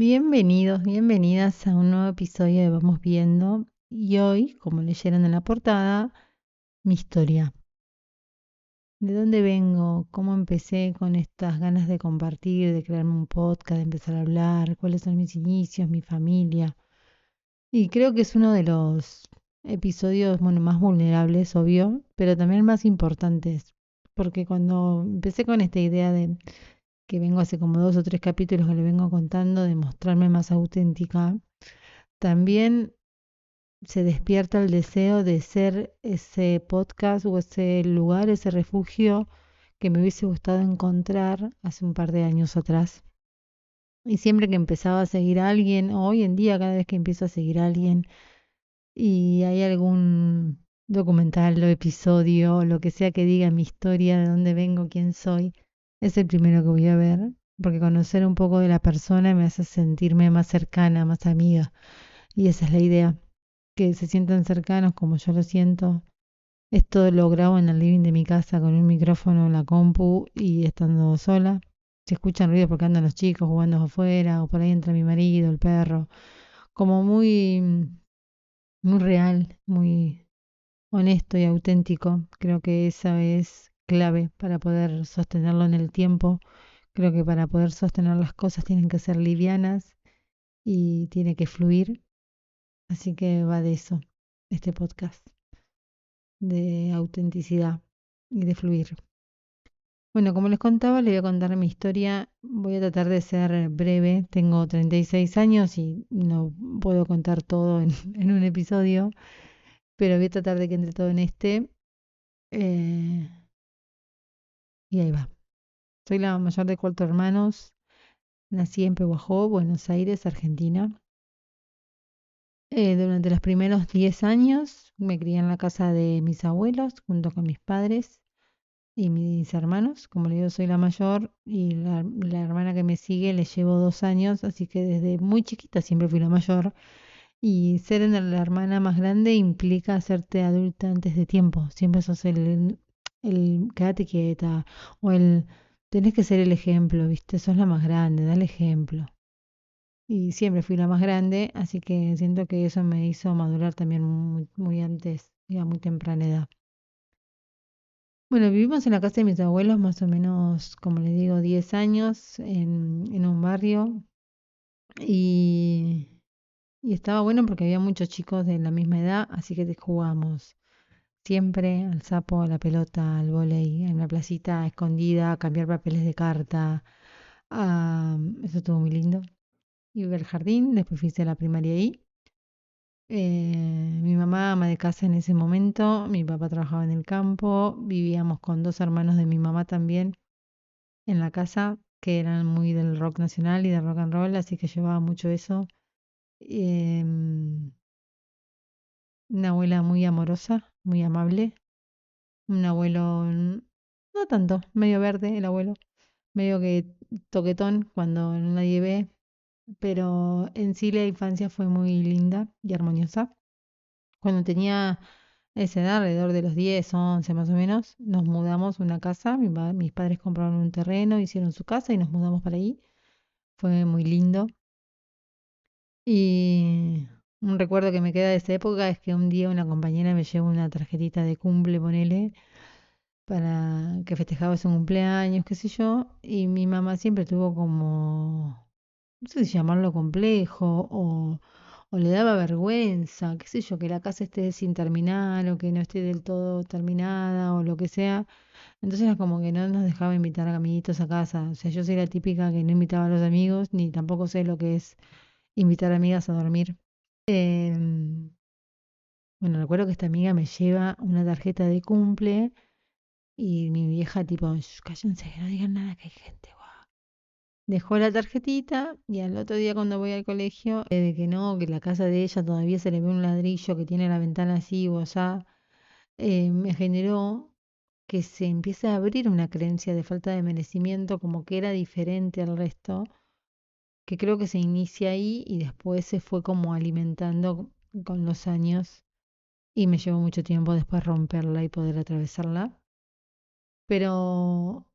Bienvenidos, bienvenidas a un nuevo episodio de Vamos Viendo. Y hoy, como leyeron en la portada, mi historia. ¿De dónde vengo? ¿Cómo empecé con estas ganas de compartir, de crearme un podcast, de empezar a hablar? ¿Cuáles son mis inicios, mi familia? Y creo que es uno de los episodios, bueno, más vulnerables, obvio, pero también más importantes. Porque cuando empecé con esta idea de que vengo hace como 2 o 3 capítulos que le vengo contando, de mostrarme más auténtica, también se despierta el deseo de ser ese podcast o ese lugar, ese refugio que me hubiese gustado encontrar hace un par de años atrás. Y siempre que empezaba a seguir a alguien, o hoy en día cada vez que empiezo a seguir a alguien y hay algún documental o episodio o lo que sea que diga mi historia, de dónde vengo, quién soy, es el primero que voy a ver, porque conocer un poco de la persona me hace sentirme más cercana, más amiga. Y esa es la idea, que se sientan cercanos como yo lo siento. Esto lo grabo en el living de mi casa con un micrófono en la compu y estando sola. Si escuchan ruido porque andan los chicos jugando afuera o por ahí entra mi marido, el perro. Como muy real, muy honesto y auténtico. Creo que esa es clave para poder sostenerlo en el tiempo. Creo que para poder sostener las cosas tienen que ser livianas y tiene que fluir. Así que va de eso, este podcast, de autenticidad y de fluir. Bueno, como les contaba, les voy a contar mi historia. Voy a tratar de ser breve. Tengo 36 años y no puedo contar todo en, en un episodio, pero voy a tratar de que entre todo en este. eh, y ahí va. Soy la mayor de 4 hermanos. Nací en Pehuajó, Buenos Aires, Argentina. Durante los primeros 10 años me crié en la casa de mis abuelos junto con mis padres y mis hermanos. Como le digo, soy la mayor y la hermana que me sigue le llevo 2 años, así que desde muy chiquita siempre fui la mayor. Y ser la hermana más grande implica hacerte adulta antes de tiempo. Siempre sos el quédate quieta o el tenés que ser el ejemplo, ¿viste? Sos la más grande, da el ejemplo. Y siempre fui la más grande, así que siento que eso me hizo madurar también muy, muy antes y a muy temprana edad. Bueno, vivimos en la casa de mis abuelos más o menos, como les digo, 10 años en un barrio y, y estaba bueno porque había muchos chicos de la misma edad, así que jugábamos siempre al sapo, a la pelota, al vóley, en la placita escondida, a cambiar papeles de carta. Eso estuvo muy lindo. Iba al jardín, después hice la primaria ahí. Mi mamá ama de casa en ese momento, mi papá trabajaba en el campo, vivíamos con 2 hermanos de mi mamá también en la casa, que eran muy del rock nacional y del rock and roll, así que llevaba mucho eso. Em, una abuela muy amorosa, muy amable. Un abuelo, no tanto, medio verde el abuelo, medio que toquetón cuando nadie ve, pero en sí la infancia fue muy linda y armoniosa. Cuando tenía esa edad, alrededor de los 10, 11 más o menos, nos mudamos a una casa. Mis padres compraron un terreno, hicieron su casa y nos mudamos para ahí. Fue muy lindo. Y un recuerdo que me queda de esa época es que un día una compañera me llevó una tarjetita de cumple, ponele, para que festejaba su cumpleaños, qué sé yo. Y mi mamá siempre tuvo como, no sé si llamarlo complejo o le daba vergüenza, qué sé yo, que la casa esté sin terminar o que no esté del todo terminada o lo que sea. Entonces era como que no nos dejaba invitar a amiguitos a casa. O sea, yo soy la típica que no invitaba a los amigos, ni tampoco sé lo que es invitar amigas a dormir. Em, bueno, recuerdo que esta amiga me lleva una tarjeta de cumple y mi vieja tipo, "Shh, cállense, que no digan nada que hay gente. Guau". Dejó la tarjetita y al otro día cuando voy al colegio, de que no, que la casa de ella todavía se le ve un ladrillo que tiene la ventana así o allá, me generó que se empiece a abrir una creencia de falta de merecimiento, como que era diferente al resto, que creo que se inicia ahí y después se fue como alimentando con los años y me llevó mucho tiempo después romperla y poder atravesarla. Pero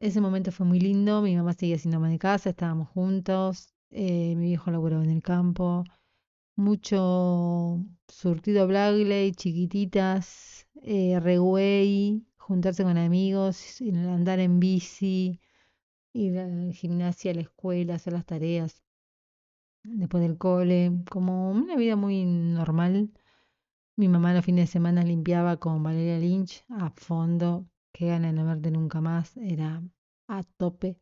ese momento fue muy lindo, mi mamá seguía siendo ama de casa, estábamos juntos, Mi viejo laburaba en el campo, mucho surtido Blagley, chiquititas, regüey, juntarse con amigos, andar en bici, ir al gimnasio, a la escuela, hacer las tareas después del cole, como una vida muy normal. Mi mamá los fines de semana limpiaba con Valeria Lynch a fondo, qué ganas de no verte nunca más, era a tope.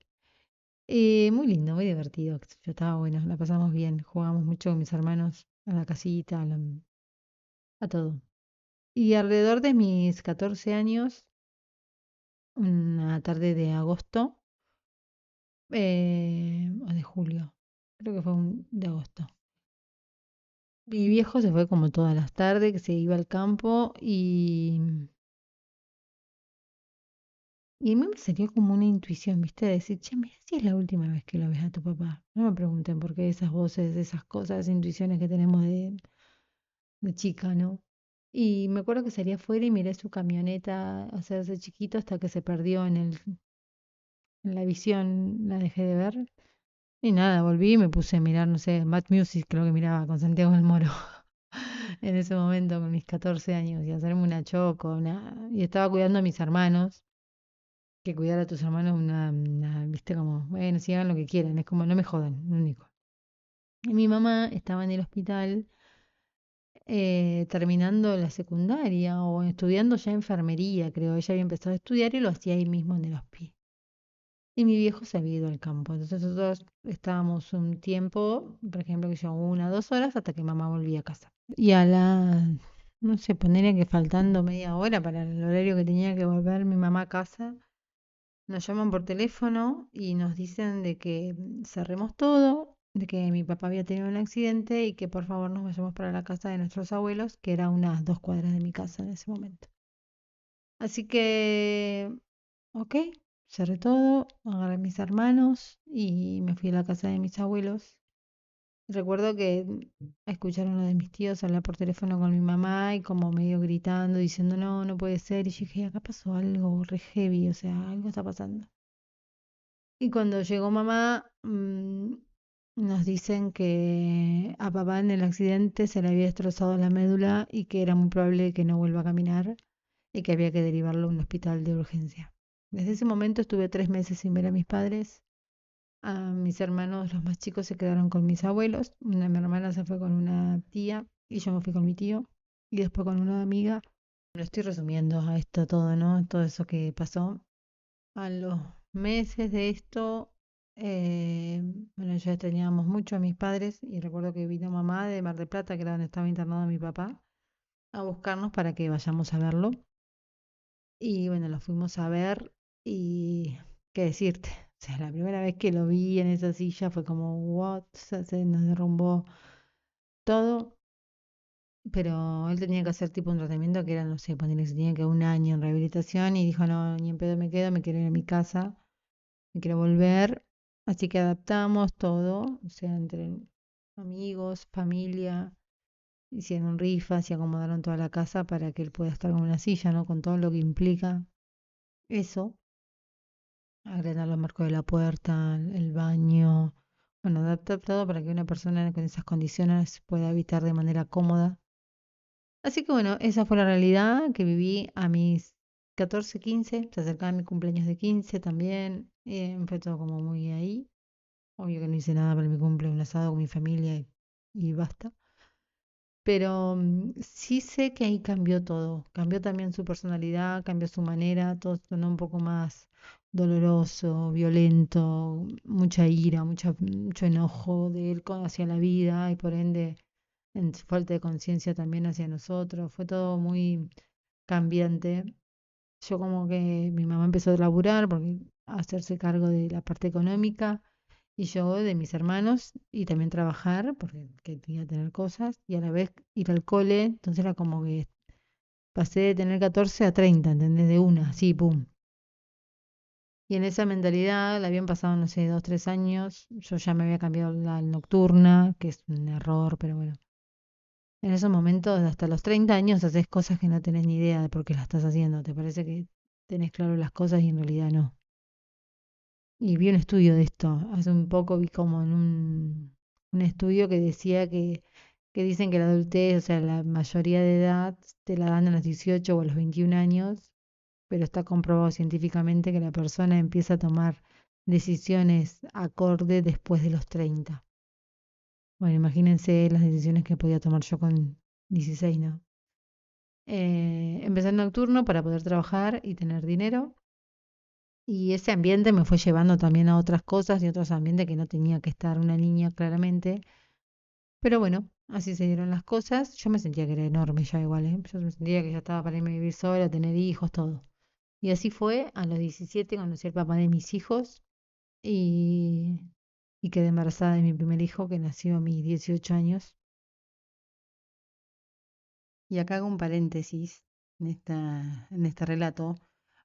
Muy lindo, muy divertido, qué sé yo, estaba bueno, la pasamos bien, jugábamos mucho con mis hermanos a la casita, a todo. Y alrededor de mis 14 años, una tarde de agosto, o de julio, creo que fue de agosto. Mi viejo se fue como todas las tardes, que se iba al campo y a mí me salió como una intuición, ¿viste? De decir, che, mira si es la última vez que lo ves a tu papá. No me pregunten por qué esas voces, esas cosas, intuiciones que tenemos de chica, ¿no? Y me acuerdo que salí afuera y miré su camioneta hacerse chiquito hasta que se perdió en la visión, la dejé de ver. Y nada, volví y me puse a mirar, no sé, Mad Music, creo que miraba con Santiago del Moro en ese momento con mis 14 años y hacerme una choco, y estaba cuidando a mis hermanos, que cuidar a tus hermanos viste, como, bueno, si hagan lo que quieran, es como, no me jodan, lo único. Y mi mamá estaba en el hospital terminando la secundaria o estudiando ya enfermería, creo. Ella había empezado a estudiar y lo hacía ahí mismo en el hospital. Y mi viejo se había ido al campo. Entonces nosotros estábamos un tiempo, por ejemplo, que yo 1 o 2 horas hasta que mamá volvía a casa. Y a la, no sé, ponerle que faltando media hora para el horario que tenía que volver mi mamá a casa, nos llaman por teléfono y nos dicen de que cerremos todo, de que mi papá había tenido un accidente y que por favor nos vayamos para la casa de nuestros abuelos, que era unas 2 cuadras de mi casa en ese momento. Así que, ok, cerré todo, agarré a mis hermanos y me fui a la casa de mis abuelos. Recuerdo que escucharon a uno de mis tíos hablar por teléfono con mi mamá y como medio gritando, diciendo no, no puede ser. Y yo dije, acá pasó algo re heavy, o sea, algo está pasando. Y cuando llegó mamá, nos dicen que a papá en el accidente se le había destrozado la médula y que era muy probable que no vuelva a caminar y que había que derivarlo a un hospital de urgencia. Desde ese momento estuve 3 meses sin ver a mis padres. A mis hermanos, los más chicos, se quedaron con mis abuelos. Mi hermana se fue con una tía y yo me fui con mi tío y después con una amiga. Lo estoy resumiendo a esto todo, ¿no? Todo eso que pasó. A los meses de esto, eh, bueno, ya extrañábamos mucho a mis padres y recuerdo que vino mamá de Mar del Plata, que era donde estaba internado mi papá, a buscarnos para que vayamos a verlo. Y bueno, lo fuimos a ver y qué decirte. O sea, la primera vez que lo vi en esa silla fue como, what, o sea, se nos derrumbó todo, pero él tenía que hacer tipo un tratamiento que era, no sé, ponerle que se tenía que 1 año en rehabilitación y dijo, no, ni en pedo me quedo, me quiero ir a mi casa, me quiero volver. Así que adaptamos todo, o sea, entre amigos, familia, hicieron rifas y acomodaron toda la casa para que él pueda estar con una silla, ¿no? Con todo lo que implica eso. Agregar los marcos de la puerta, el baño. Bueno, adaptar todo para que una persona con esas condiciones pueda habitar de manera cómoda. Así que bueno, esa fue la realidad que viví a mis 14, 15. Se acercaba mi cumpleaños de 15 también. Fue todo como muy ahí. Obvio que no hice nada para mi cumple, un asado con mi familia y basta. Pero sí sé que ahí cambió todo. Cambió también su personalidad, cambió su manera, todo se tornó un poco más doloroso, violento, mucha ira, mucho enojo de él hacia la vida y por ende en su falta de conciencia también hacia nosotros. Fue todo muy cambiante. Yo como que mi mamá empezó a laburar porque a hacerse cargo de la parte económica y yo de mis hermanos y también trabajar porque quería tener cosas y a la vez ir al cole, entonces era como que pasé de tener 14 a 30, ¿entendés? De una, así, pum. Y en esa mentalidad la habían pasado, no sé, 2, 3 años, yo ya me había cambiado la nocturna, que es un error, pero bueno. En esos momentos, hasta los 30 años, haces cosas que no tenés ni idea de por qué las estás haciendo. Te parece que tenés claro las cosas y en realidad no. y vi un estudio de esto. Hace un poco vi como en un estudio que decía que dicen que la adultez, o sea, la mayoría de edad, te la dan a los 18 o a los 21 años, pero está comprobado científicamente que la persona empieza a tomar decisiones acorde después de los 30. Bueno, imagínense las decisiones que podía tomar yo con 16, ¿no? Empecé el nocturno para poder trabajar y tener dinero. Y ese ambiente me fue llevando también a otras cosas y otros ambientes que no tenía que estar una niña claramente. Pero bueno, así se dieron las cosas. Yo me sentía que era enorme ya igual, ¿eh? Yo me sentía que ya estaba para irme a vivir sola, tener hijos, todo. Y así fue. A los 17 conocí al papá de mis hijos y, y quedé embarazada de mi primer hijo que nació a mis 18 años. Y acá hago un paréntesis en este relato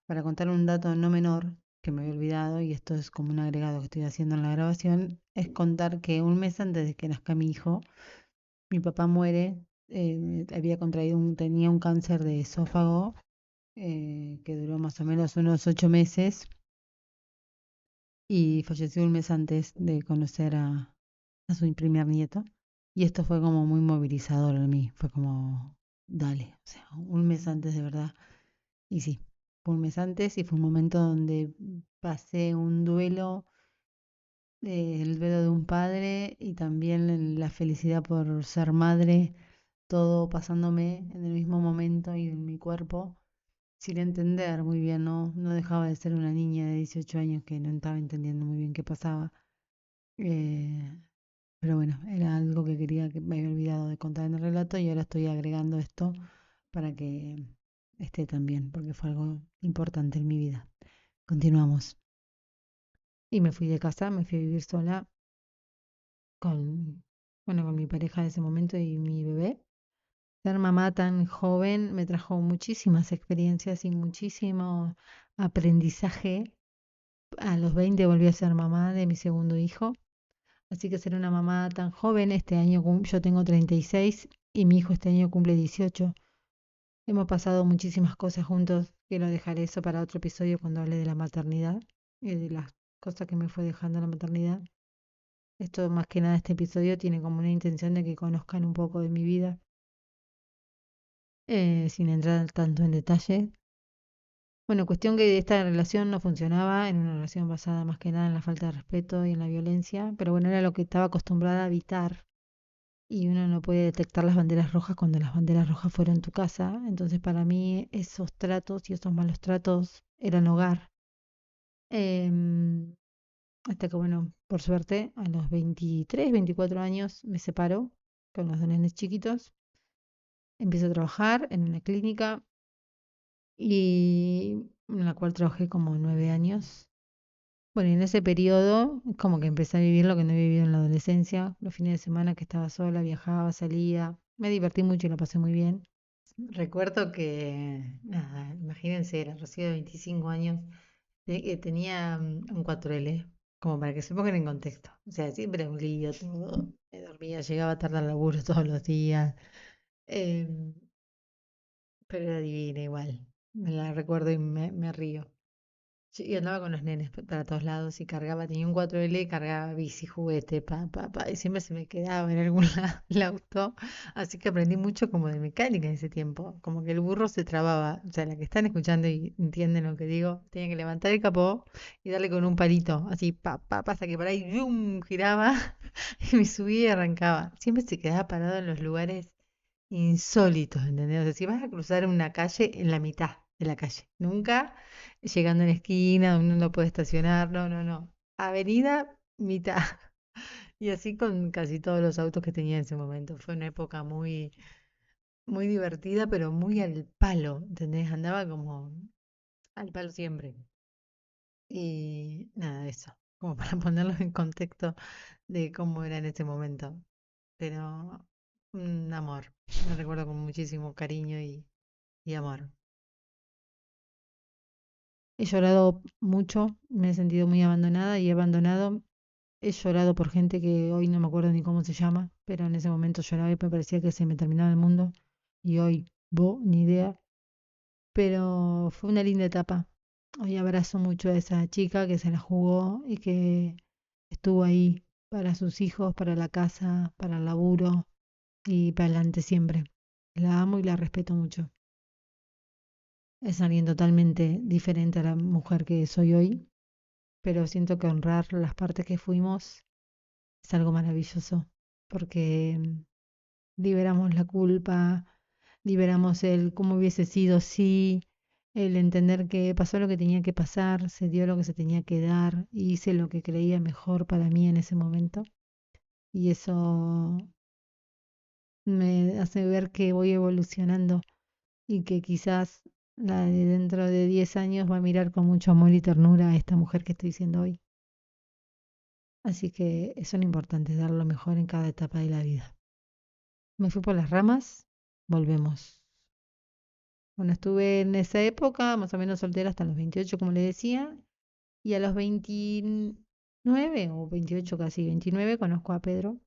para contar un dato no menor que me había olvidado, y esto es como un agregado que estoy haciendo en la grabación, es contar que un mes antes de que nazca mi hijo, mi papá muere, había contraído tenía un cáncer de esófago que duró más o menos unos 8 meses y falleció un mes antes de conocer a su primer nieto. Y esto fue como muy movilizador en mí, fue como, dale, o sea, un mes antes de verdad. Y sí, fue un mes antes y fue un momento donde pasé un duelo, el duelo de un padre y también la felicidad por ser madre, todo pasándome en el mismo momento y en mi cuerpo, sin entender muy bien, no dejaba de ser una niña de 18 años que no estaba entendiendo muy bien qué pasaba. Eh, pero bueno, era algo que quería, que me había olvidado de contar en el relato y ahora estoy agregando esto para que esté también, porque fue algo importante en mi vida. Continuamos. Y me fui de casa, me fui a vivir sola con, bueno, con mi pareja de ese momento y mi bebé. Ser mamá tan joven me trajo muchísimas experiencias y muchísimo aprendizaje. A los 20 volví a ser mamá de mi segundo hijo. Así que ser una mamá tan joven, este año yo tengo 36 y mi hijo este año cumple 18. Hemos pasado muchísimas cosas juntos. Quiero dejar eso para otro episodio cuando hable de la maternidad y de las cosas que me fue dejando la maternidad. Esto más que nada, este episodio tiene como una intención de que conozcan un poco de mi vida, sin entrar tanto en detalle. Bueno, cuestión que esta relación no funcionaba, en una relación basada más que nada en la falta de respeto y en la violencia, pero bueno, era lo que estaba acostumbrada a evitar y uno no puede detectar las banderas rojas cuando las banderas rojas fueron tu casa. Entonces para mí esos tratos y esos malos tratos eran hogar. Em, Hasta que bueno, por suerte, a los 23, 24 años me separo con los dos nenes chiquitos. Empiezo a trabajar en una clínica y en la cual trabajé como 9 años. Bueno, y en ese periodo como que empecé a vivir lo que no había vivido en la adolescencia. Los fines de semana que estaba sola, viajaba, salía. Me divertí mucho y lo pasé muy bien. Recuerdo que, nada, imagínense, era recién de 25 años, tenía un 4L, como para que se pongan en contexto. O sea, siempre un lío, todo. Me dormía, llegaba tarde al laburo todos los días. em, pero era divina igual. Me la recuerdo y me río. Sí, y andaba con los nenes para todos lados y cargaba, tenía un 4L y cargaba bici, juguete, y siempre se me quedaba en algún lado el auto, así que aprendí mucho como de mecánica en ese tiempo, como que el burro se trababa, o sea, la que están escuchando y entienden lo que digo, tenía que levantar el capó y darle con un palito, así, hasta que por ahí, ¡yum!, giraba y me subía y arrancaba. Siempre se quedaba parado en los lugares insólitos, ¿entendés? O sea, si vas a cruzar una calle en la mitad de la calle, nunca llegando a la esquina donde uno puede estacionar, no, no, no. Avenida, mitad. Y así con casi todos los autos que tenía en ese momento. Fue una época muy, muy divertida, pero muy al palo, ¿entendés? Andaba como al palo siempre. Y nada de eso, como para ponerlo en contexto de cómo era en ese momento. Pero un amor, lo recuerdo con muchísimo cariño y amor. He llorado mucho, me he sentido muy abandonada y he abandonado. He llorado por gente que hoy no me acuerdo ni cómo se llama, pero en ese momento lloraba y me parecía que se me terminaba el mundo. Y hoy, ni idea. Pero fue una linda etapa. Hoy abrazo mucho a esa chica que se la jugó y que estuvo ahí para sus hijos, para la casa, para el laburo y para adelante siempre. La amo y la respeto mucho. Es alguien totalmente diferente a la mujer que soy hoy, pero siento que honrar las partes que fuimos es algo maravilloso, porque liberamos la culpa, liberamos el cómo hubiese sido si, el entender que pasó lo que tenía que pasar, se dio lo que se tenía que dar, y hice lo que creía mejor para mí en ese momento. Y eso me hace ver que voy evolucionando y que quizás la de dentro de 10 años va a mirar con mucho amor y ternura a esta mujer que estoy siendo hoy. Así que son importantes dar lo mejor en cada etapa de la vida. Me fui por las ramas, volvemos. Bueno, estuve en esa época, más o menos soltera hasta los 28, como le decía, y a los 29 o 28, casi 29, conozco a Pedro,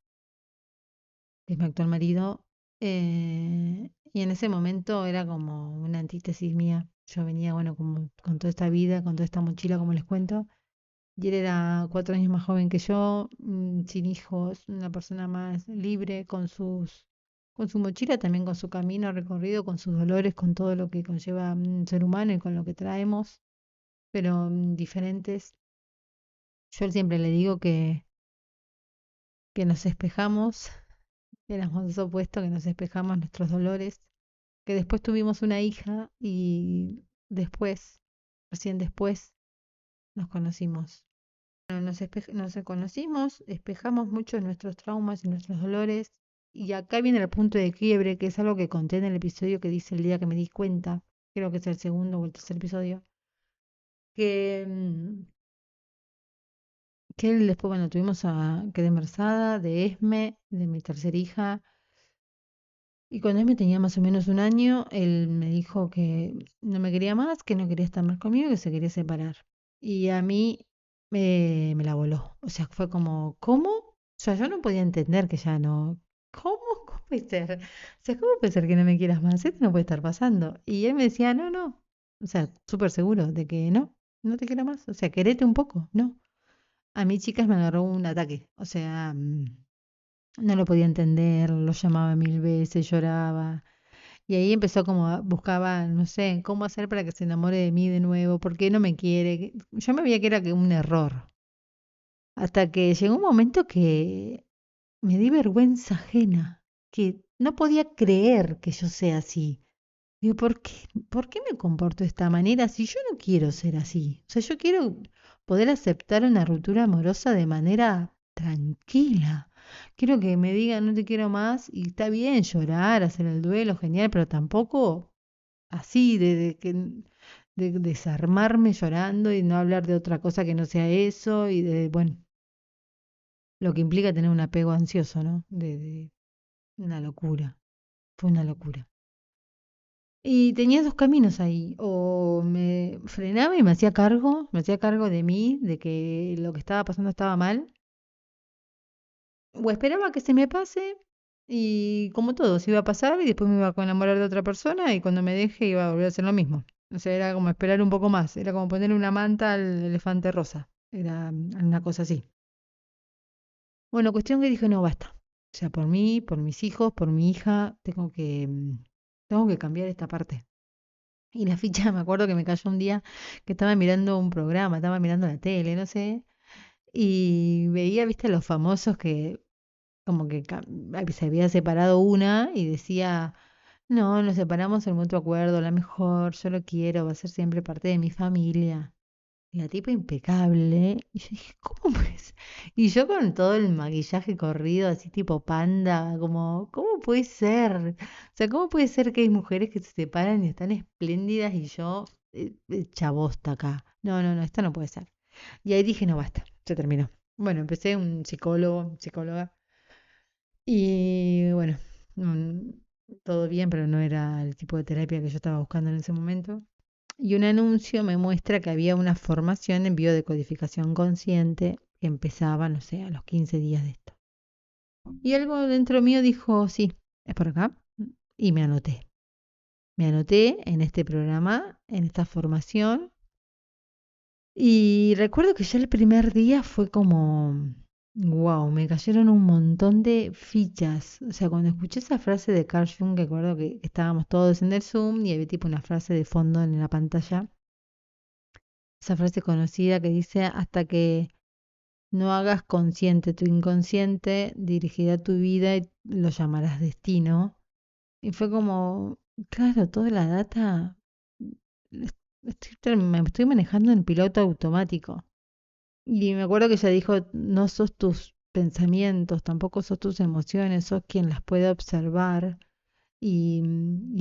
que es mi actual marido, y en ese momento era como una antítesis mía. Yo venía, bueno, como con toda esta vida, con toda esta mochila, como les cuento, y él era 4 años más joven que yo, sin hijos, una persona más libre, con su mochila, también con su camino recorrido, con sus dolores, con todo lo que conlleva un ser humano y con lo que traemos, pero diferentes. Yo siempre le digo que nos espejamos, éramos dos opuestos, que nos espejamos nuestros dolores, que después tuvimos una hija y después, recién después, nos conocimos. Nos conocimos, espejamos mucho nuestros traumas y nuestros dolores. Y acá viene el punto de quiebre, que es algo que conté en el episodio que dice el día que me di cuenta, creo que es el segundo o el tercer episodio, que, que él después, bueno, quedé embarazada de Esme, de mi tercera hija, y cuando Esme tenía más o menos un año, él me dijo que no me quería más, que no quería estar más conmigo, que se quería separar. Y a mí me la voló. O sea, fue como, ¿cómo? O sea, yo no podía entender que ya no. ¿Cómo? ¿Cómo puede ser? O sea, ¿cómo puede ser que no me quieras más? Esto no puede estar pasando. Y él me decía, no, no. O sea, súper seguro de que no, no te quiero más. O sea, querete un poco, no. A mí, chicas, me agarró un ataque. O sea, no lo podía entender, lo llamaba mil veces, lloraba. Y ahí empezó como buscaba, no sé, cómo hacer para que se enamore de mí de nuevo, por qué no me quiere. Yo me veía que era que un error. Hasta que llegó un momento que me di vergüenza ajena, que no podía creer que yo sea así. Digo, por qué me comporto de esta manera si yo no quiero ser así? O sea, yo quiero poder aceptar una ruptura amorosa de manera tranquila. Quiero que me digan no te quiero más y está bien llorar, hacer el duelo, genial, pero tampoco así de desarmarme llorando y no hablar de otra cosa que no sea eso y de, bueno, lo que implica tener un apego ansioso, ¿no? De una locura, fue una locura. Y tenía dos caminos ahí, o me frenaba y me hacía cargo de mí, de que lo que estaba pasando estaba mal, o esperaba que se me pase y como todo, se iba a pasar y después me iba a enamorar de otra persona y cuando me deje iba a volver a hacer lo mismo. O sea, era como esperar un poco más, era como ponerle una manta al elefante rosa, era una cosa así. Bueno, cuestión que dije, no, basta. O sea, por mí, por mis hijos, por mi hija, tengo que cambiar esta parte. Y la ficha, me acuerdo que me cayó un día que estaba mirando un programa, estaba mirando la tele, no sé, y veía, viste, los famosos que como que se había separado una y decía, no, nos separamos en mutuo acuerdo, la mejor, yo lo quiero, va a ser siempre parte de mi familia. La tipa impecable. Y yo dije, ¿cómo pues? Y yo con todo el maquillaje corrido, así tipo panda, como, ¿cómo puede ser? O sea, ¿cómo puede ser que hay mujeres que se separan y están espléndidas y yo, chabosta acá? No, no, no, esto no puede ser. Y ahí dije, no, basta, se terminó. Bueno, empecé un psicólogo, psicóloga, y bueno, mm, todo bien, pero no era el tipo de terapia que yo estaba buscando en ese momento. Y un anuncio me muestra que había una formación en biodecodificación consciente que empezaba, no sé, a los 15 días de esto. Y algo dentro mío dijo, sí, es por acá. Y me anoté. Me anoté en este programa, en esta formación. Y recuerdo que ya el primer día fue como, wow, me cayeron un montón de fichas. O sea, cuando escuché esa frase de Carl Jung, recuerdo que estábamos todos en el Zoom y había tipo una frase de fondo en la pantalla, esa frase conocida que dice, hasta que no hagas consciente tu inconsciente, dirigirá tu vida y lo llamarás destino. Y fue como, claro, toda la data, me estoy manejando en piloto automático. Y me acuerdo que ella dijo, no sos tus pensamientos, tampoco sos tus emociones, sos quien las puede observar. Y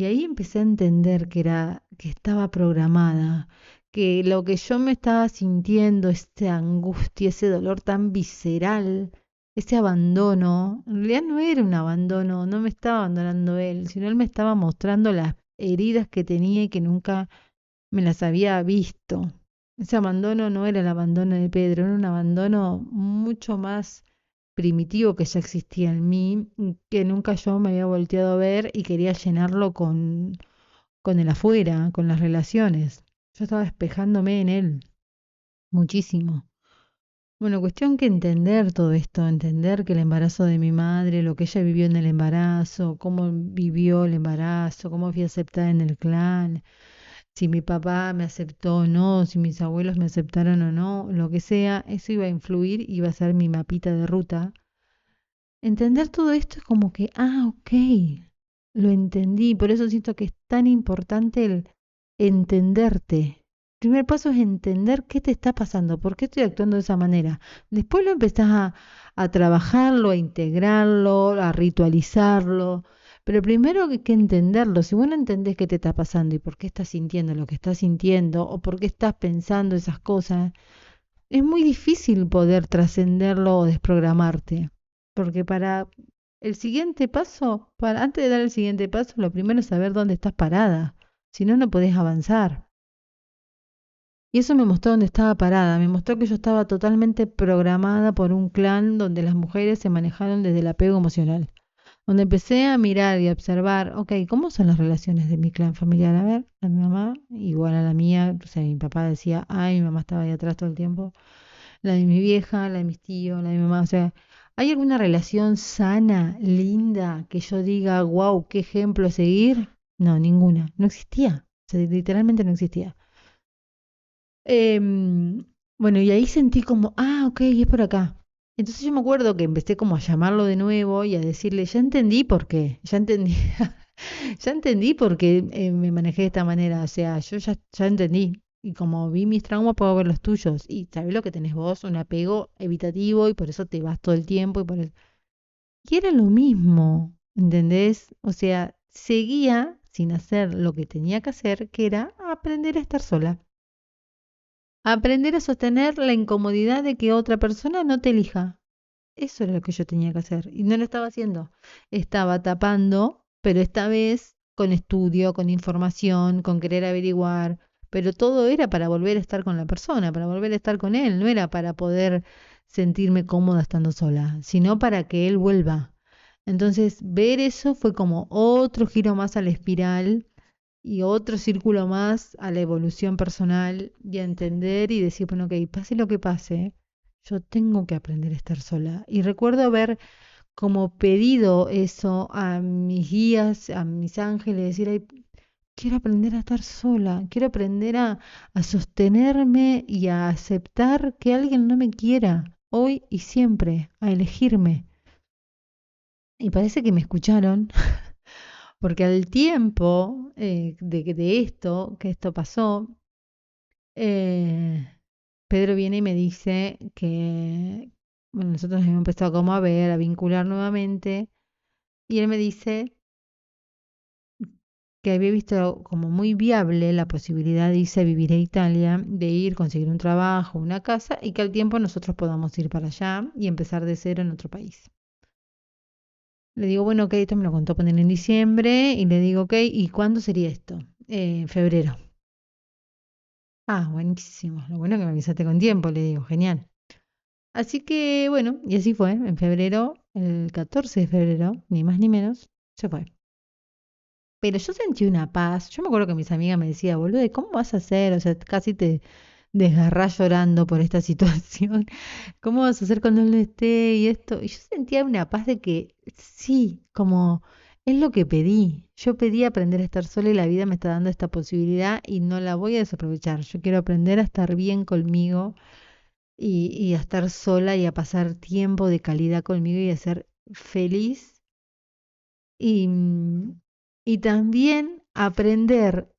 ahí empecé a entender que estaba programada, que lo que yo me estaba sintiendo, esta angustia, ese dolor tan visceral, ese abandono, en realidad no era un abandono, no me estaba abandonando él, sino él me estaba mostrando las heridas que tenía y que nunca me las había visto. Ese abandono no era el abandono de Pedro, era un abandono mucho más primitivo que ya existía en mí, que nunca yo me había volteado a ver y quería llenarlo con el afuera, con las relaciones. Yo estaba espejándome en él muchísimo. Bueno, cuestión que entender todo esto, entender que el embarazo de mi madre, lo que ella vivió en el embarazo, cómo vivió el embarazo, cómo fui aceptada en el clan, si mi papá me aceptó o no, si mis abuelos me aceptaron o no, lo que sea, eso iba a influir, iba a ser mi mapita de ruta. Entender todo esto es como que, ok, lo entendí, por eso siento que es tan importante el entenderte. El primer paso es entender qué te está pasando, por qué estoy actuando de esa manera. Después lo empezás a trabajarlo, a integrarlo, a ritualizarlo. Pero primero hay que entenderlo. Si vos no entendés qué te está pasando y por qué estás sintiendo lo que estás sintiendo o por qué estás pensando esas cosas, es muy difícil poder trascenderlo o desprogramarte. Porque para el siguiente paso, antes de dar el siguiente paso, lo primero es saber dónde estás parada. Si no, no podés avanzar. Y eso me mostró dónde estaba parada. Me mostró que yo estaba totalmente programada por un clan donde las mujeres se manejaron desde el apego emocional. Donde empecé a mirar y a observar, ok, ¿cómo son las relaciones de mi clan familiar? A ver, a mi mamá, igual a la mía. O sea, mi papá decía, ay, mi mamá estaba ahí atrás todo el tiempo, la de mi vieja, la de mis tíos, la de mi mamá. O sea, ¿hay alguna relación sana, linda, que yo diga, wow, qué ejemplo a seguir? No, ninguna. No existía. O sea, literalmente no existía. Bueno, y ahí sentí como, ok, es por acá. Entonces yo me acuerdo que empecé como a llamarlo de nuevo y a decirle, ya entendí por qué, ya entendí, ya entendí por qué me manejé de esta manera. O sea, yo ya entendí. Y como vi mis traumas, puedo ver los tuyos. Y sabés lo que tenés vos, un apego evitativo y por eso te vas todo el tiempo. Y era lo mismo, ¿entendés? O sea, seguía sin hacer lo que tenía que hacer, que era aprender a estar sola. Aprender a sostener la incomodidad de que otra persona no te elija. Eso era lo que yo tenía que hacer. Y no lo estaba haciendo. Estaba tapando, pero esta vez con estudio, con información, con querer averiguar. Pero todo era para volver a estar con la persona, para volver a estar con él. No era para poder sentirme cómoda estando sola, sino para que él vuelva. Entonces, ver eso fue como otro giro más a la espiral y otro círculo más a la evolución personal y a entender y decir, bueno, ok, pase lo que pase, yo tengo que aprender a estar sola. Y recuerdo haber como pedido eso a mis guías, a mis ángeles, decir, ay, quiero aprender a estar sola, quiero aprender a sostenerme y a aceptar que alguien no me quiera hoy y siempre, a elegirme. Y parece que me escucharon. Porque al tiempo de esto, que esto pasó, eh, Pedro viene y me dice que, bueno, nosotros hemos empezado como a ver, a vincular nuevamente, y él me dice que había visto como muy viable la posibilidad de irse a vivir a Italia, de ir, conseguir un trabajo, una casa, y que al tiempo nosotros podamos ir para allá y empezar de cero en otro país. Le digo, bueno, ok, esto me lo contó poner en diciembre, y le digo, ok, ¿y cuándo sería esto? En febrero. Buenísimo. Lo bueno que me avisaste con tiempo, le digo, genial. Así que bueno, y así fue. En febrero, el 14 de febrero, ni más ni menos, se fue. Pero yo sentí una paz. Yo me acuerdo que mis amigas me decían, boludo, ¿cómo vas a hacer? O sea, casi te desgarrás llorando por esta situación. ¿Cómo vas a hacer cuando él no esté y esto? Y yo sentía una paz de que sí, como es lo que pedí. Yo pedí aprender a estar sola y la vida me está dando esta posibilidad y no la voy a desaprovechar. Yo quiero aprender a estar bien conmigo y a estar sola y a pasar tiempo de calidad conmigo y a ser feliz y, y también aprender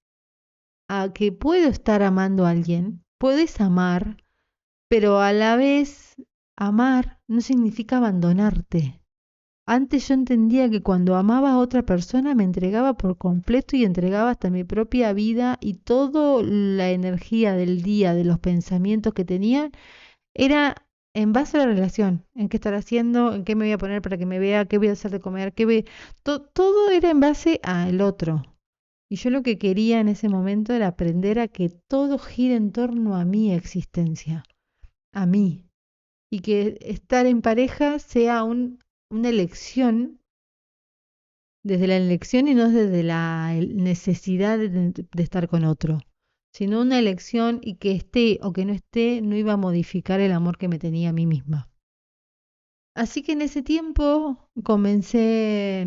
a que puedo estar amando a alguien, puedes amar, pero a la vez amar no significa abandonarte. Antes yo entendía que cuando amaba a otra persona me entregaba por completo y entregaba hasta mi propia vida y toda la energía del día, de los pensamientos que tenía, era en base a la relación, en qué estar haciendo, en qué me voy a poner para que me vea, qué voy a hacer de comer, todo era en base al otro. Y yo lo que quería en ese momento era aprender a que todo gire en torno a mi existencia, a mí. Y que estar en pareja sea una elección, desde la elección y no desde la necesidad de estar con otro, sino una elección y que esté o que no esté no iba a modificar el amor que me tenía a mí misma. Así que en ese tiempo comencé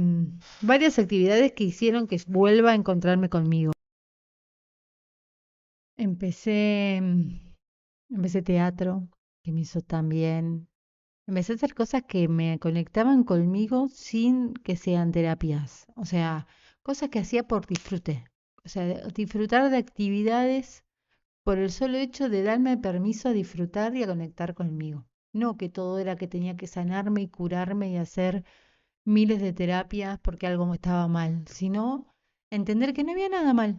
varias actividades que hicieron que vuelva a encontrarme conmigo. Empecé, empecé teatro, que me hizo tan bien. Empecé a hacer cosas que me conectaban conmigo sin que sean terapias. O sea, cosas que hacía por disfrute. O sea, disfrutar de actividades por el solo hecho de darme permiso a disfrutar y a conectar conmigo. No que todo era que tenía que sanarme y curarme y hacer miles de terapias porque algo me estaba mal, sino entender que no había nada mal,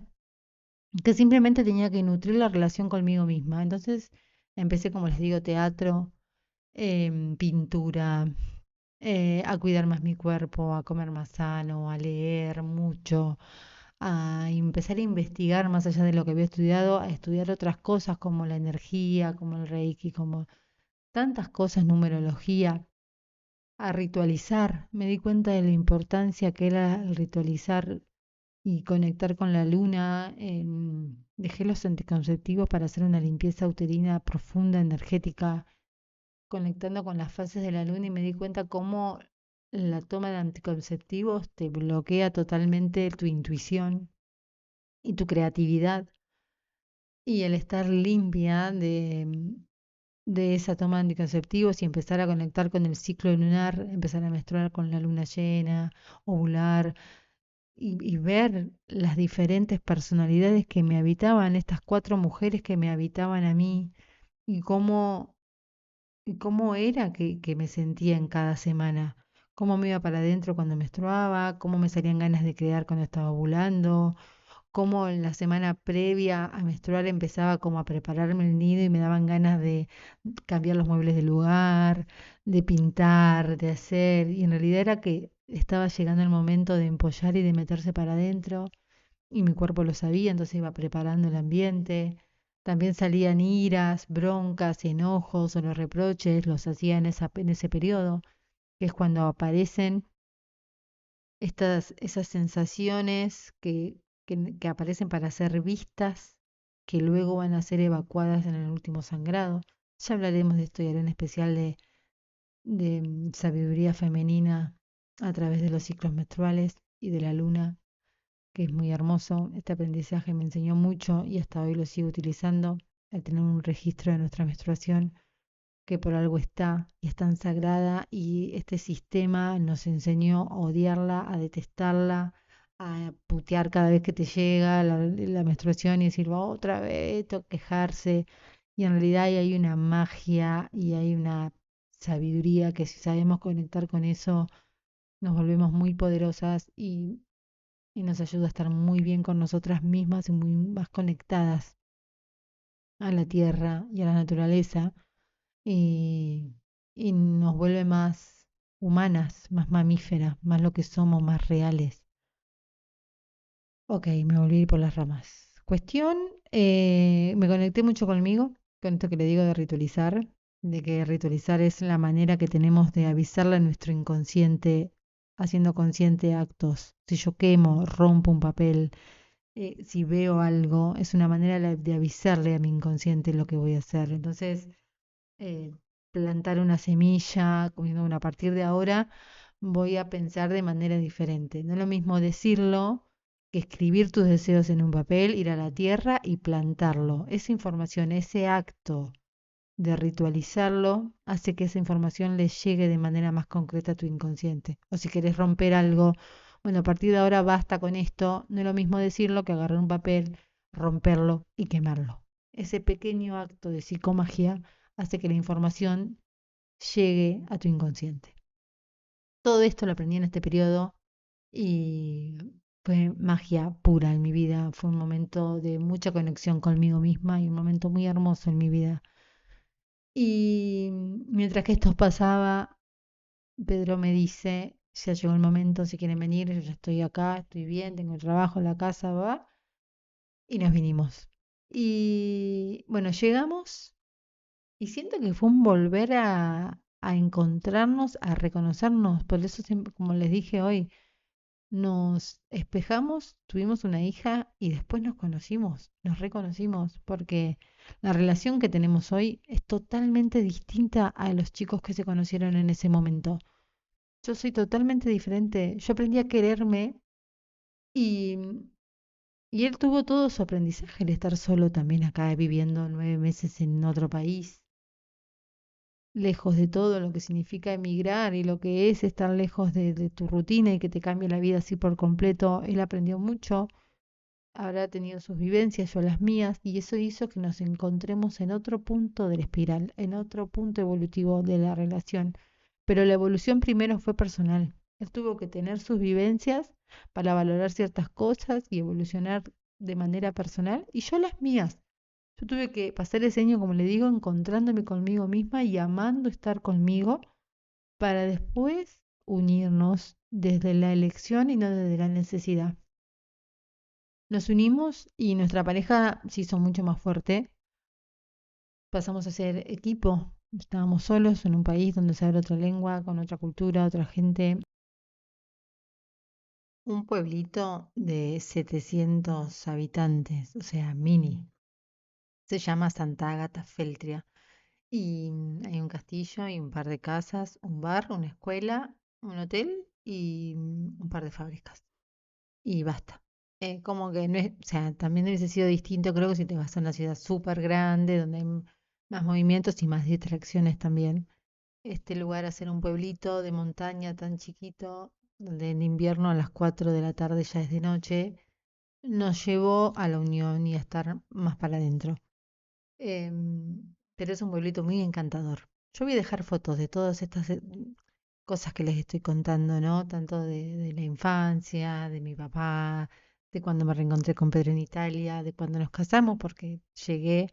que simplemente tenía que nutrir la relación conmigo misma. Entonces empecé, como les digo, teatro, pintura, a cuidar más mi cuerpo, a comer más sano, a leer mucho, a empezar a investigar más allá de lo que había estudiado, a estudiar otras cosas como la energía, como el reiki, como tantas cosas, numerología, a ritualizar. Me di cuenta de la importancia que era el ritualizar y conectar con la luna. Dejé los anticonceptivos para hacer una limpieza uterina profunda, energética, conectando con las fases de la luna y me di cuenta cómo la toma de anticonceptivos te bloquea totalmente tu intuición y tu creatividad y el estar limpia de esa toma de anticonceptivos y empezar a conectar con el ciclo lunar, empezar a menstruar con la luna llena, ovular y ver las diferentes personalidades que me habitaban, estas cuatro mujeres que me habitaban a mí y cómo era que me sentía en cada semana, cómo me iba para adentro cuando menstruaba, cómo me salían ganas de crear cuando estaba ovulando, cómo en la semana previa a menstruar empezaba como a prepararme el nido y me daban ganas de cambiar los muebles de lugar, de pintar, de hacer, y en realidad era que estaba llegando el momento de empollar y de meterse para adentro, y mi cuerpo lo sabía, entonces iba preparando el ambiente. También salían iras, broncas, enojos o los reproches, los hacía en ese periodo, que es cuando aparecen esas sensaciones que aparecen para ser vistas, que luego van a ser evacuadas en el último sangrado. Ya hablaremos de esto y haré un especial de sabiduría femenina a través de los ciclos menstruales y de la luna, que es muy hermoso. Este aprendizaje me enseñó mucho y hasta hoy lo sigo utilizando, al tener un registro de nuestra menstruación que por algo está y es tan sagrada y este sistema nos enseñó a odiarla, a detestarla, a putear cada vez que te llega la menstruación y decir otra vez, tengo que quejarse. Y en realidad ahí hay una magia y hay una sabiduría que si sabemos conectar con eso, nos volvemos muy poderosas y nos ayuda a estar muy bien con nosotras mismas y muy más conectadas a la tierra y a la naturaleza y, y nos vuelve más humanas, más mamíferas, más lo que somos, más reales. Ok, me volví a ir por las ramas. Cuestión, me conecté mucho conmigo, con esto que le digo de ritualizar, de que ritualizar es la manera que tenemos de avisarle a nuestro inconsciente, haciendo consciente actos. Si yo quemo, rompo un papel, si veo algo, es una manera de avisarle a mi inconsciente lo que voy a hacer. Entonces, eh, plantar una semilla, como bueno, a partir de ahora voy a pensar de manera diferente. No es lo mismo decirlo que escribir tus deseos en un papel, ir a la tierra y plantarlo. Esa información, ese acto de ritualizarlo, hace que esa información le llegue de manera más concreta a tu inconsciente. O si querés romper algo, bueno, a partir de ahora basta con esto, no es lo mismo decirlo que agarrar un papel, romperlo y quemarlo. Ese pequeño acto de psicomagia hace que la información llegue a tu inconsciente. Todo esto lo aprendí en este periodo y fue magia pura en mi vida. Fue un momento de mucha conexión conmigo misma y un momento muy hermoso en mi vida. Y mientras que esto pasaba, Pedro me dice, ya llegó el momento, si quieren venir, yo ya estoy acá, estoy bien, tengo el trabajo, la casa, va, y nos vinimos. Y bueno, llegamos y siento que fue un volver a encontrarnos, a reconocernos. Por eso, siempre, como les dije hoy, nos espejamos, tuvimos una hija y después nos conocimos, nos reconocimos, porque la relación que tenemos hoy es totalmente distinta a los chicos que se conocieron en ese momento. Yo soy totalmente diferente. Yo aprendí a quererme y, y él tuvo todo su aprendizaje el estar solo también acá, viviendo 9 meses en otro país, lejos de todo lo que significa emigrar y lo que es estar lejos de tu rutina y que te cambie la vida así por completo. Él aprendió mucho, habrá tenido sus vivencias, yo las mías, y eso hizo que nos encontremos en otro punto de la espiral, en otro punto evolutivo de la relación. Pero la evolución primero fue personal. Él tuvo que tener sus vivencias para valorar ciertas cosas y evolucionar de manera personal, y yo las mías. Yo tuve que pasar ese año, como le digo, encontrándome conmigo misma y amando estar conmigo para después unirnos desde la elección y no desde la necesidad. Nos unimos y nuestra pareja se hizo mucho más fuerte. Pasamos a ser equipo. Estábamos solos en un país donde se habla otra lengua, con otra cultura, otra gente. Un pueblito de 700 habitantes, o sea, mini. Se llama Santa Agata Feltria. Y hay un castillo y un par de casas, un bar, una escuela, un hotel y un par de fábricas. Y basta. Como que no es, o sea, también hubiese sido distinto, creo que si te vas a una ciudad súper grande, donde hay más movimientos y más distracciones también. Este lugar a ser un pueblito de montaña tan chiquito, donde en invierno a las 4 de la tarde ya es de noche, nos llevó a la unión y a estar más para adentro. Pero es un pueblito muy encantador. Yo voy a dejar fotos de todas estas cosas que les estoy contando, ¿no? Tanto de la infancia, de mi papá, de cuando me reencontré con Pedro en Italia, de cuando nos casamos, porque llegué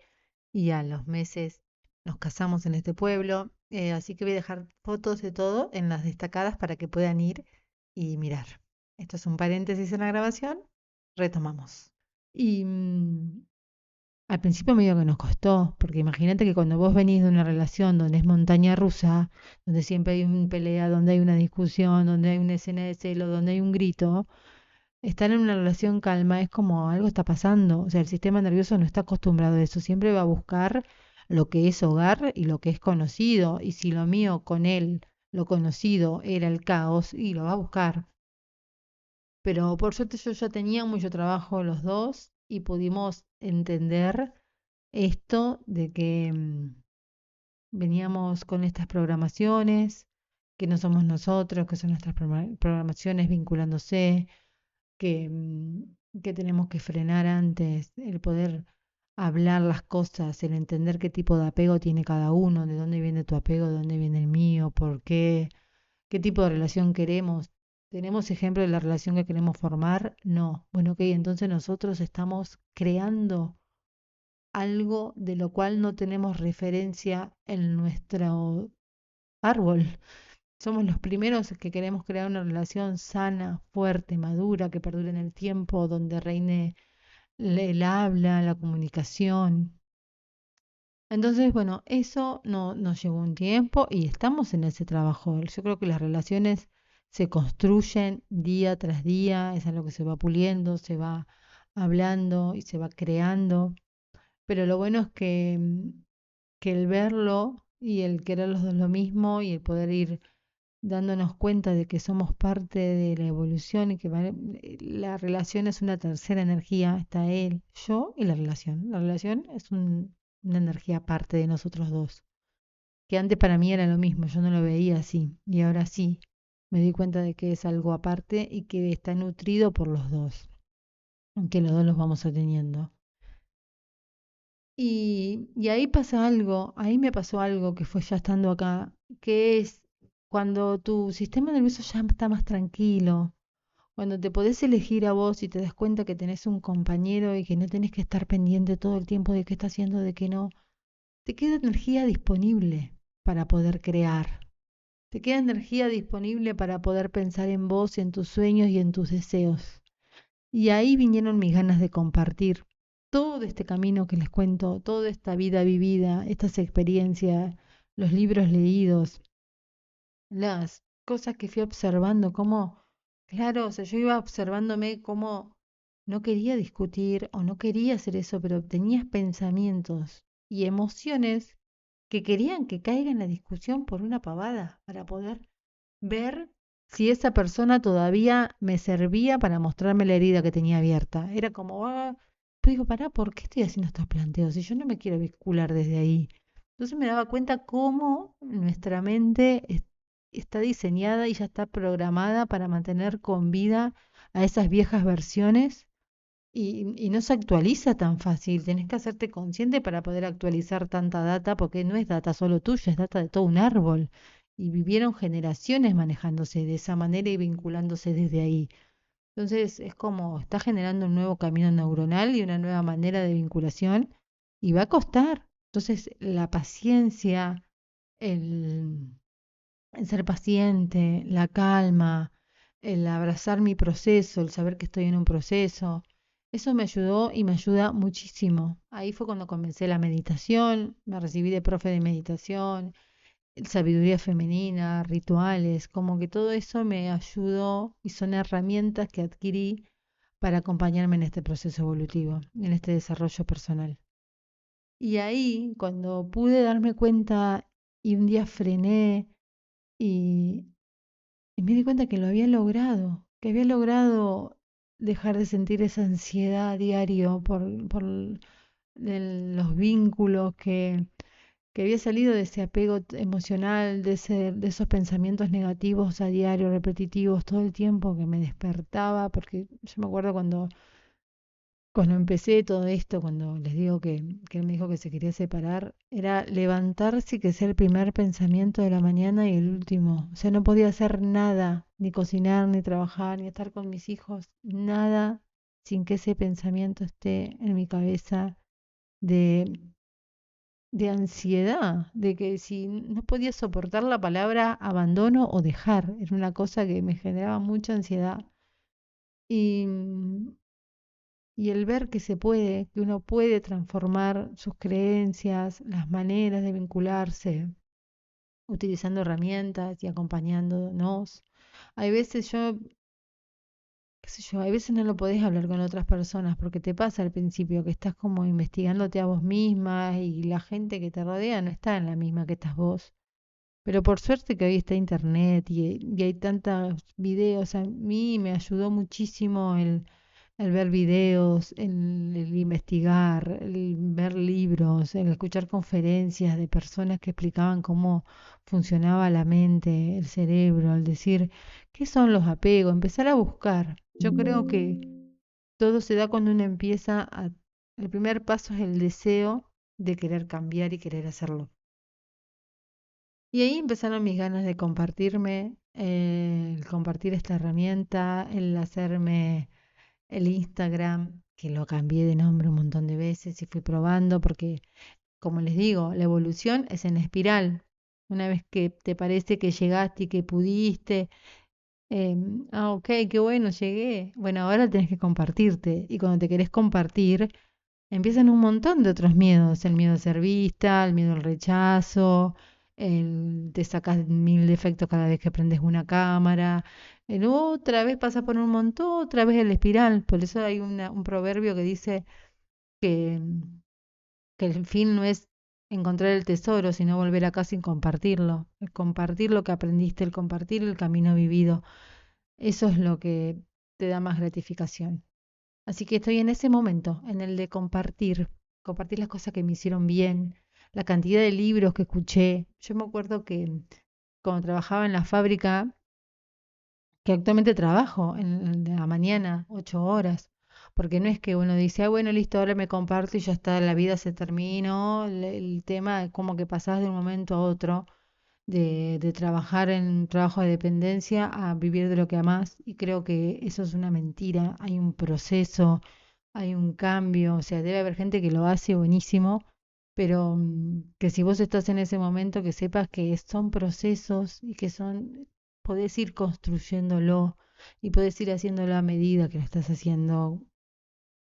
y a los meses nos casamos en este pueblo. Así que voy a dejar fotos de todo en las destacadas para que puedan ir y mirar. Esto es un paréntesis en la grabación. Retomamos. Y al principio medio que nos costó, porque imagínate que cuando vos venís de una relación donde es montaña rusa, donde siempre hay una pelea, donde hay una discusión, donde hay una escena de celo, donde hay un grito, estar en una relación calma es como algo está pasando. O sea, el sistema nervioso no está acostumbrado a eso, siempre va a buscar lo que es hogar y lo que es conocido. Y si lo mío con él, lo conocido, era el caos, y lo va a buscar. Pero por suerte yo ya tenía mucho trabajo los dos y pudimos entender esto de que veníamos con estas programaciones, que no somos nosotros, que son nuestras programaciones vinculándose, que tenemos que frenar antes, el poder hablar las cosas, el entender qué tipo de apego tiene cada uno, de dónde viene tu apego, de dónde viene el mío, por qué tipo de relación queremos. ¿Tenemos ejemplo de la relación que queremos formar? No. Bueno, ok, entonces nosotros estamos creando algo de lo cual no tenemos referencia en nuestro árbol. Somos los primeros que queremos crear una relación sana, fuerte, madura, que perdure en el tiempo, donde reine el habla, la comunicación. Entonces, bueno, eso no, nos llevó un tiempo y estamos en ese trabajo. Yo creo que las relaciones se construyen día tras día, es algo que se va puliendo, se va hablando y se va creando, pero lo bueno es que el verlo y el querer los dos lo mismo y el poder ir dándonos cuenta de que somos parte de la evolución y que la relación es una tercera energía, está él, yo y la relación. La relación es una energía aparte de nosotros dos, que antes para mí era lo mismo, yo no lo veía así y ahora sí, me di cuenta de que es algo aparte y que está nutrido por los dos, aunque los dos los vamos sosteniendo. Y ahí pasa algo, ahí me pasó algo que fue ya estando acá, que es cuando tu sistema nervioso ya está más tranquilo, cuando te podés elegir a vos y te das cuenta que tenés un compañero y que no tenés que estar pendiente todo el tiempo de qué está haciendo, de qué no, te queda energía disponible para poder crear. Te queda energía disponible para poder pensar en vos, en tus sueños y en tus deseos. Y ahí vinieron mis ganas de compartir todo este camino que les cuento, toda esta vida vivida, estas experiencias, los libros leídos, las cosas que fui observando, cómo, claro, o sea, yo iba observándome cómo no quería discutir o no quería hacer eso, pero tenías pensamientos y emociones que querían que caiga en la discusión por una pavada, para poder ver si esa persona todavía me servía para mostrarme la herida que tenía abierta. Era como, pero digo, pará, ¿por qué estoy haciendo estos planteos? Si yo no me quiero vincular desde ahí. Entonces me daba cuenta cómo nuestra mente está diseñada y ya está programada para mantener con vida a esas viejas versiones y no se actualiza tan fácil. Tenés que hacerte consciente para poder actualizar tanta data, porque no es data solo tuya, es data de todo un árbol. Y vivieron generaciones manejándose de esa manera y vinculándose desde ahí. Entonces es como está generando un nuevo camino neuronal y una nueva manera de vinculación y va a costar. Entonces la paciencia, el, el ser paciente, la calma, el abrazar mi proceso, el saber que estoy en un proceso, eso me ayudó y me ayuda muchísimo. Ahí fue cuando comencé la meditación, me recibí de profe de meditación, sabiduría femenina, rituales, como que todo eso me ayudó y son herramientas que adquirí para acompañarme en este proceso evolutivo, en este desarrollo personal. Y ahí, cuando pude darme cuenta y un día frené y, y me di cuenta que lo había logrado, que había logrado dejar de sentir esa ansiedad a diario por los vínculos, que había salido de ese apego emocional, de esos pensamientos negativos a diario, repetitivos todo el tiempo que me despertaba, porque yo me acuerdo cuando empecé todo esto, cuando les digo que él me dijo que se quería separar, era levantarse y que sea el primer pensamiento de la mañana y el último. O sea, no podía hacer nada, ni cocinar, ni trabajar, ni estar con mis hijos, nada sin que ese pensamiento esté en mi cabeza de, de ansiedad, de que si no podía soportar la palabra abandono o dejar, era una cosa que me generaba mucha ansiedad. Y y el ver que se puede, que uno puede transformar sus creencias, las maneras de vincularse, utilizando herramientas y acompañándonos. Hay veces yo, qué sé yo, hay veces no lo podés hablar con otras personas porque te pasa al principio que estás como investigándote a vos misma y la gente que te rodea no está en la misma que estás vos. Pero por suerte que hoy está internet y hay tantos videos, a mí me ayudó muchísimo el ver videos, el investigar, el ver libros, el escuchar conferencias de personas que explicaban cómo funcionaba la mente, el cerebro, el decir, ¿qué son los apegos? Empezar a buscar. Yo creo que todo se da cuando uno empieza a... El primer paso es el deseo de querer cambiar y querer hacerlo. Y ahí empezaron mis ganas de compartirme, el compartir esta herramienta, el hacerme el Instagram, que lo cambié de nombre un montón de veces y fui probando porque, como les digo, la evolución es en espiral. Una vez que te parece que llegaste y que pudiste, ok, qué bueno, llegué. Bueno, ahora tenés que compartirte. Y cuando te querés compartir, empiezan un montón de otros miedos. El miedo a ser vista, el miedo al rechazo, te sacas 1000 defectos cada vez que prendes una cámara, otra vez pasas por un montón, otra vez el espiral. Por eso hay un proverbio que dice que, que el fin no es encontrar el tesoro, sino volver a casa y compartirlo. El compartir lo que aprendiste, el compartir el camino vivido. Eso es lo que te da más gratificación. Así que estoy en ese momento, en el de compartir, compartir las cosas que me hicieron bien, la cantidad de libros que escuché. Yo me acuerdo que cuando trabajaba en la fábrica, que actualmente trabajo en la mañana, 8 horas, porque no es que uno dice, ah, bueno, listo, ahora me comparto y ya está, la vida se terminó. El tema es como que pasás de un momento a otro de trabajar en un trabajo de dependencia a vivir de lo que amás, y creo que eso es una mentira. Hay un proceso, hay un cambio, o sea, debe haber gente que lo hace buenísimo, pero que si vos estás en ese momento, que sepas que son procesos y que podés ir construyéndolo y podés ir haciéndolo a medida que lo estás haciendo,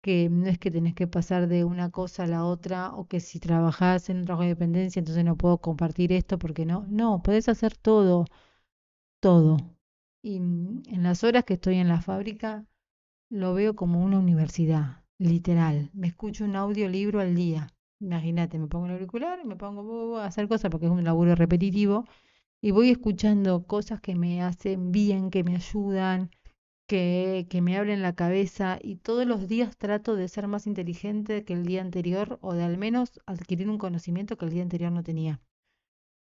que no es que tenés que pasar de una cosa a la otra, o que si trabajás en un trabajo de dependencia, entonces no puedo compartir esto porque no, podés hacer todo, todo. Y en las horas que estoy en la fábrica, lo veo como una universidad, literal. Me escucho un audiolibro al día. Imagínate, me pongo el auricular y me pongo a hacer cosas porque es un laburo repetitivo y voy escuchando cosas que me hacen bien, que me ayudan, que me abren la cabeza, y todos los días trato de ser más inteligente que el día anterior, o de al menos adquirir un conocimiento que el día anterior no tenía.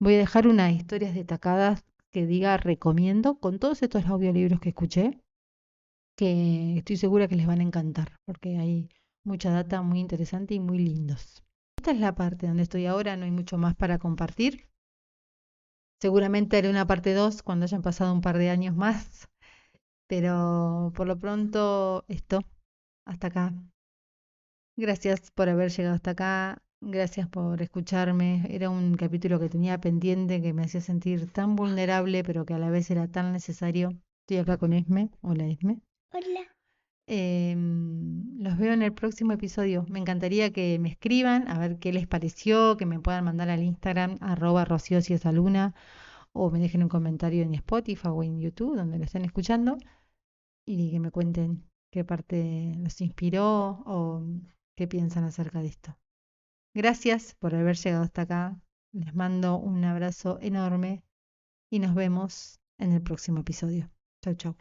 Voy a dejar unas historias destacadas que diga recomiendo con todos estos audiolibros que escuché, que estoy segura que les van a encantar, porque hay mucha data muy interesante y muy lindos. Esta es la parte donde estoy ahora, no hay mucho más para compartir. Seguramente haré una parte 2 cuando hayan pasado un par de años más, pero por lo pronto esto, hasta acá. Gracias por haber llegado hasta acá, gracias por escucharme. Era un capítulo que tenía pendiente, que me hacía sentir tan vulnerable, pero que a la vez era tan necesario. Estoy acá con Esme. Hola, Esme. Hola. Los veo en el próximo episodio. Me encantaría que me escriban a ver qué les pareció, que me puedan mandar al Instagram @rocioSiesaluna, o me dejen un comentario en Spotify o en YouTube, donde lo estén escuchando, y que me cuenten qué parte los inspiró o qué piensan acerca de esto. Gracias por haber llegado hasta acá. Les mando un abrazo enorme y nos vemos en el próximo episodio. Chau, chau.